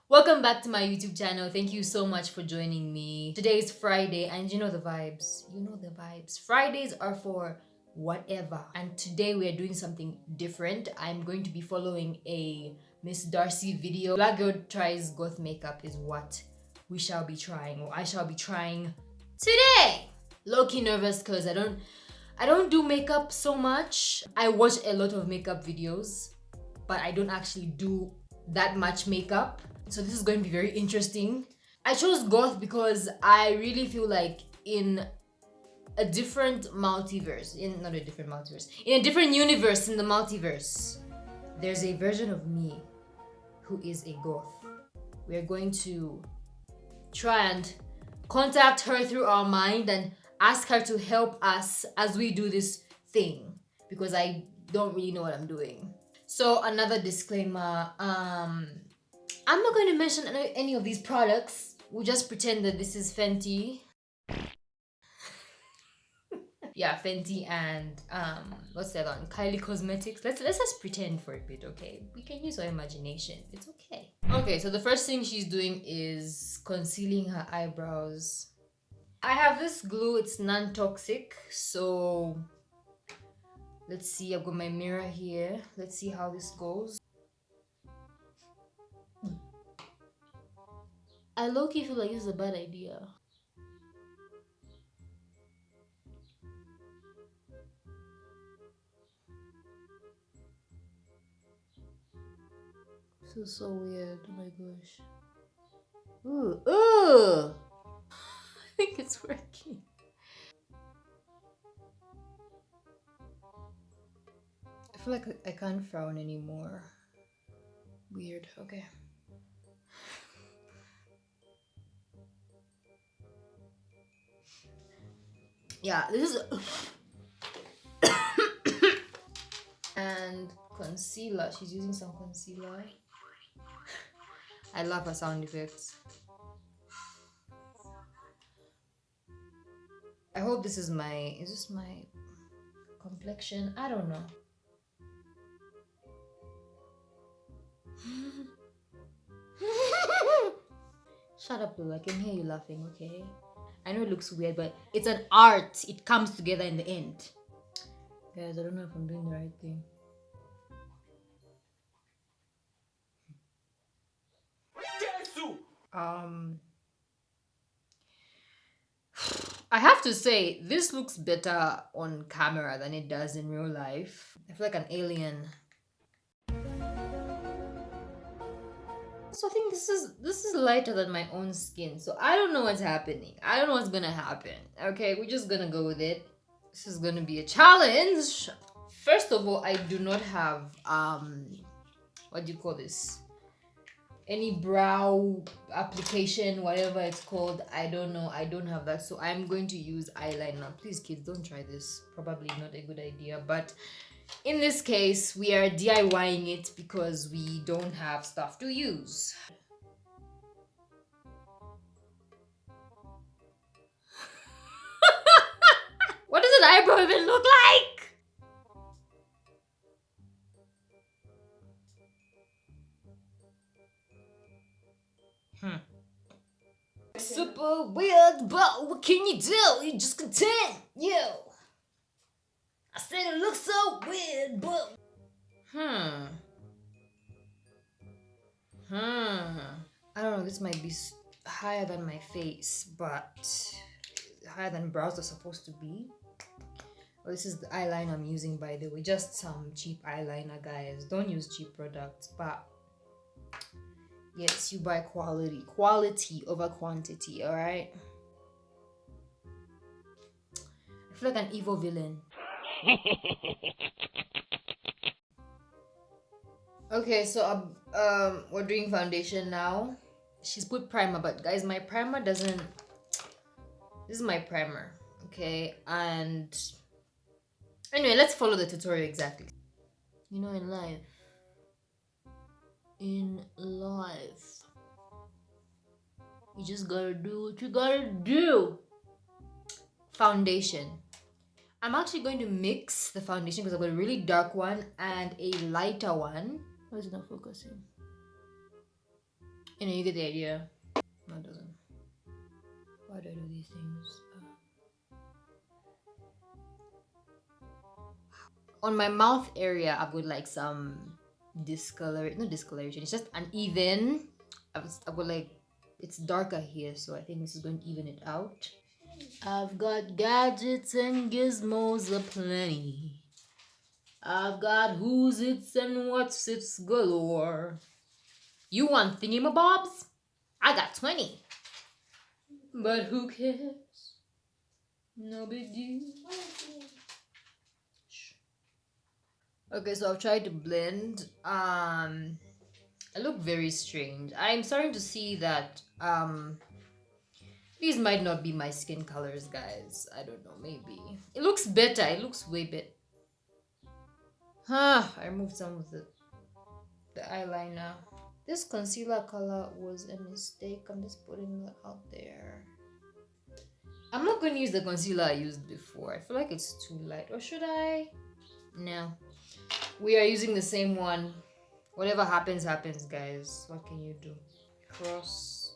Welcome back to my YouTube channel. Thank you so much for joining me. Today is Friday and you know the vibes. Fridays are for whatever. And today we are doing something different. I'm going to be following a Miss Darcy video. Black girl tries goth makeup is what we shall be trying, or I shall be trying today. Low-key nervous because I don't do makeup so much. I watch a lot of makeup videos, but I don't actually do that much makeup. So this is going to be very interesting. I chose goth because I really feel like in a different multiverse, in a different universe in the multiverse, there's a version of me who is a goth. We're going to try and contact her through our mind and ask her to help us as we do this thing, because I don't really know what I'm doing. So another disclaimer, I'm not going to mention any of these products. We'll just pretend that this is Fenty. Yeah, Fenty and what's the other one? Kylie Cosmetics. Let's just pretend for a bit, okay? We can use our imagination. It's okay. Okay, so the first thing she's doing is concealing her eyebrows. I have this glue, it's non-toxic, so let's see. I've got my mirror here. Let's see how this goes. I low-key feel like this is a bad idea. This is so weird. Oh my gosh. Ooh, ooh! I think it's working. I feel like I can't frown anymore. Weird. Okay. Yeah, this is and concealer. She's using some concealer. I love her sound effects. I hope this is is this my complexion? I don't know. Shut up, Lula. I can hear you laughing, okay? I know it looks weird, but it's an art. It comes together in the end. Guys, I don't know if I'm doing the right thing. I have to say, this looks better on camera than it does in real life. I feel like an alien. So I think this is lighter than my own skin. So I don't know what's happening. I don't know what's gonna happen. Okay, we're just gonna go with it. This is gonna be a challenge. First of all, I do not have what do you call this? Any brow application, whatever it's called. I don't know. I don't have that. So I'm going to use eyeliner. Please, kids, don't try this. Probably not a good idea. But in this case, we are DIYing it because we don't have stuff to use. What does an eyebrow even look like? Super weird, but what can you do? You just content, I said it looks so weird, but I don't know. This might be higher than my face, but higher than brows are supposed to be. Oh, this is the eyeliner I'm using, by the way. Just some cheap eyeliner, guys. Don't use cheap products, but yes, you buy quality over quantity. All right. I feel like an evil villain. Okay, so we're doing foundation now. She's put primer, but guys, my primer doesn't. This is my primer, okay? And anyway, let's follow the tutorial exactly. You know, in life, you just gotta do what you gotta do. Foundation. I'm actually going to mix the foundation because I've got a really dark one and a lighter one. Why is it not focusing? You know, you get the idea. No, it doesn't. Why do I do these things? On my mouth area, I would like some not discoloration. It's just uneven. I would like it's darker here, so I think this is going to even it out. I've got gadgets and gizmos aplenty. I've got who's its and what's its galore. You want thingamabobs? I got 20. But who cares? No big deal. Okay, so I've tried to blend. I look very strange. I'm starting to see that these might not be my skin colors, guys. I don't know, maybe. It looks better. It looks way better. I removed some of the eyeliner. This concealer color was a mistake. I'm just putting that out there. I'm not going to use the concealer I used before. I feel like it's too light. Or should I? No. We are using the same one. Whatever happens, happens, guys. What can you do? Cross.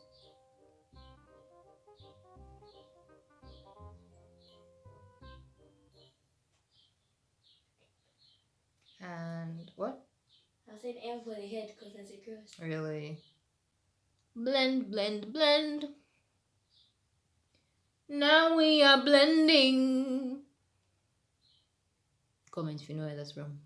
And what? I said M for the head because that's a cross. Really? Blend, blend, blend. Now we are blending. Comment if you know where that's from.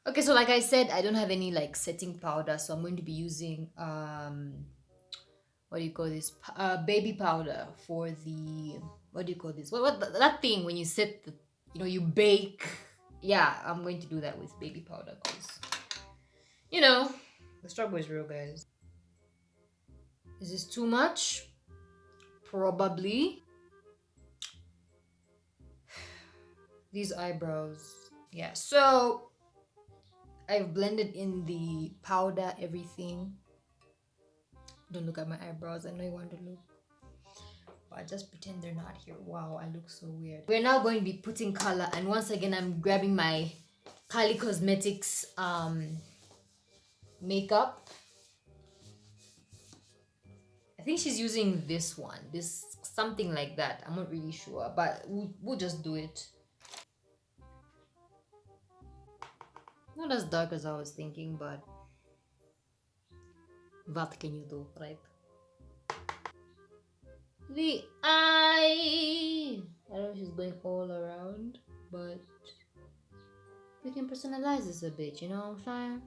Okay, so like I said, I don't have any like setting powder, so I'm going to be using what do you call this? Baby powder for the what do you call this? What that thing when you set the you bake. Yeah, I'm going to do that with baby powder because the struggle is real, guys. Is this too much? Probably. These eyebrows. Yeah, so I've blended in the powder, everything. Don't look at my eyebrows. I know you want to look. But just pretend they're not here. Wow, I look so weird. We're now going to be putting color. And once again, I'm grabbing my Kylie Cosmetics makeup. I think she's using this one. This something like that. I'm not really sure. But we'll just do it. Not as dark as I was thinking, but what can you do, right? The eye. I don't know if she's going all around, but we can personalize this a bit, you know what I'm saying?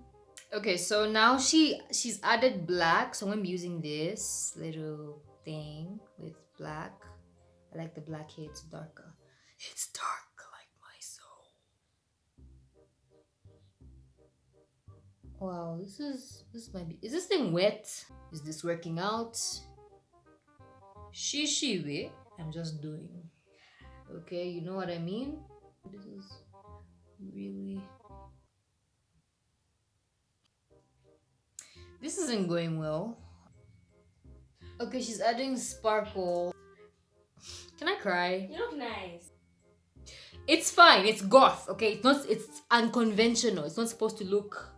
Okay, so now she's added black, so I'm gonna be using this little thing with black. I like the black here, it's darker. It's dark like my soul. Wow, this might be. Is this thing wet? Is this working out? Shishiwe. I'm just doing. Okay, you know what I mean? This is really. This isn't going well. Okay, she's adding sparkle. Can I cry? You look nice. It's fine. It's goth. Okay, it's unconventional. It's not supposed to look,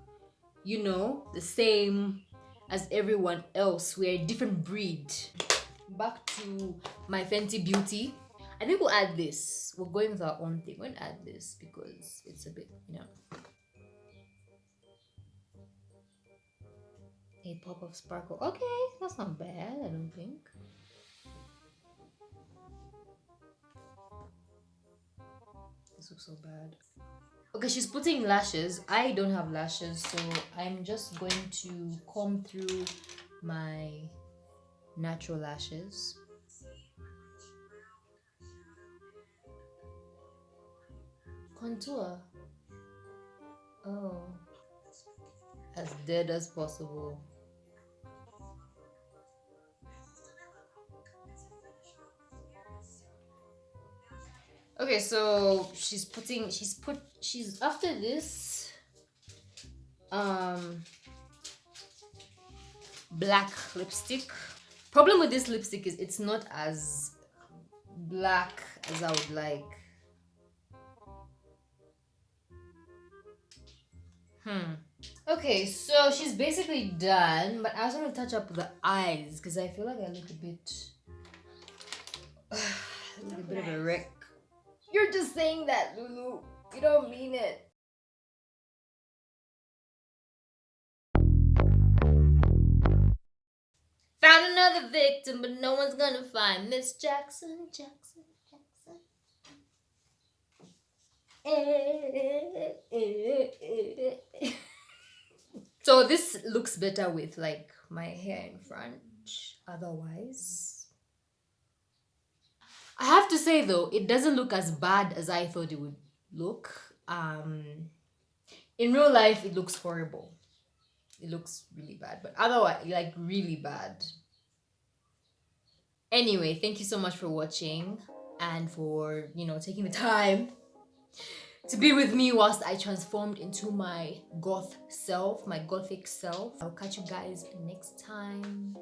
the same as everyone else. We're a different breed. Back to my Fenty Beauty. I think we'll add this. We're going with our own thing. We'll add this because it's a bit, a pop of sparkle. Okay, that's not bad, I don't think. This looks so bad. Okay, she's putting lashes. I don't have lashes, so I'm just going to comb through my natural lashes. Contour. Oh. As dead as possible. Okay, so she's after this black lipstick. Problem with this lipstick is it's not as black as I would like. Okay, so she's basically done, but I also want to touch up the eyes because I feel like I look a bit, a bit of a wreck. You're just saying that, Lulu. You don't mean it. Found another victim, but no one's gonna find Miss Jackson. So this looks better with like my hair in front. Otherwise, I have to say though, it doesn't look as bad as I thought it would look. In real life, it looks horrible. It looks really bad, but otherwise, like really bad. Anyway, thank you so much for watching and for taking the time to be with me whilst I transformed into my goth self, my gothic self. I'll catch you guys next time.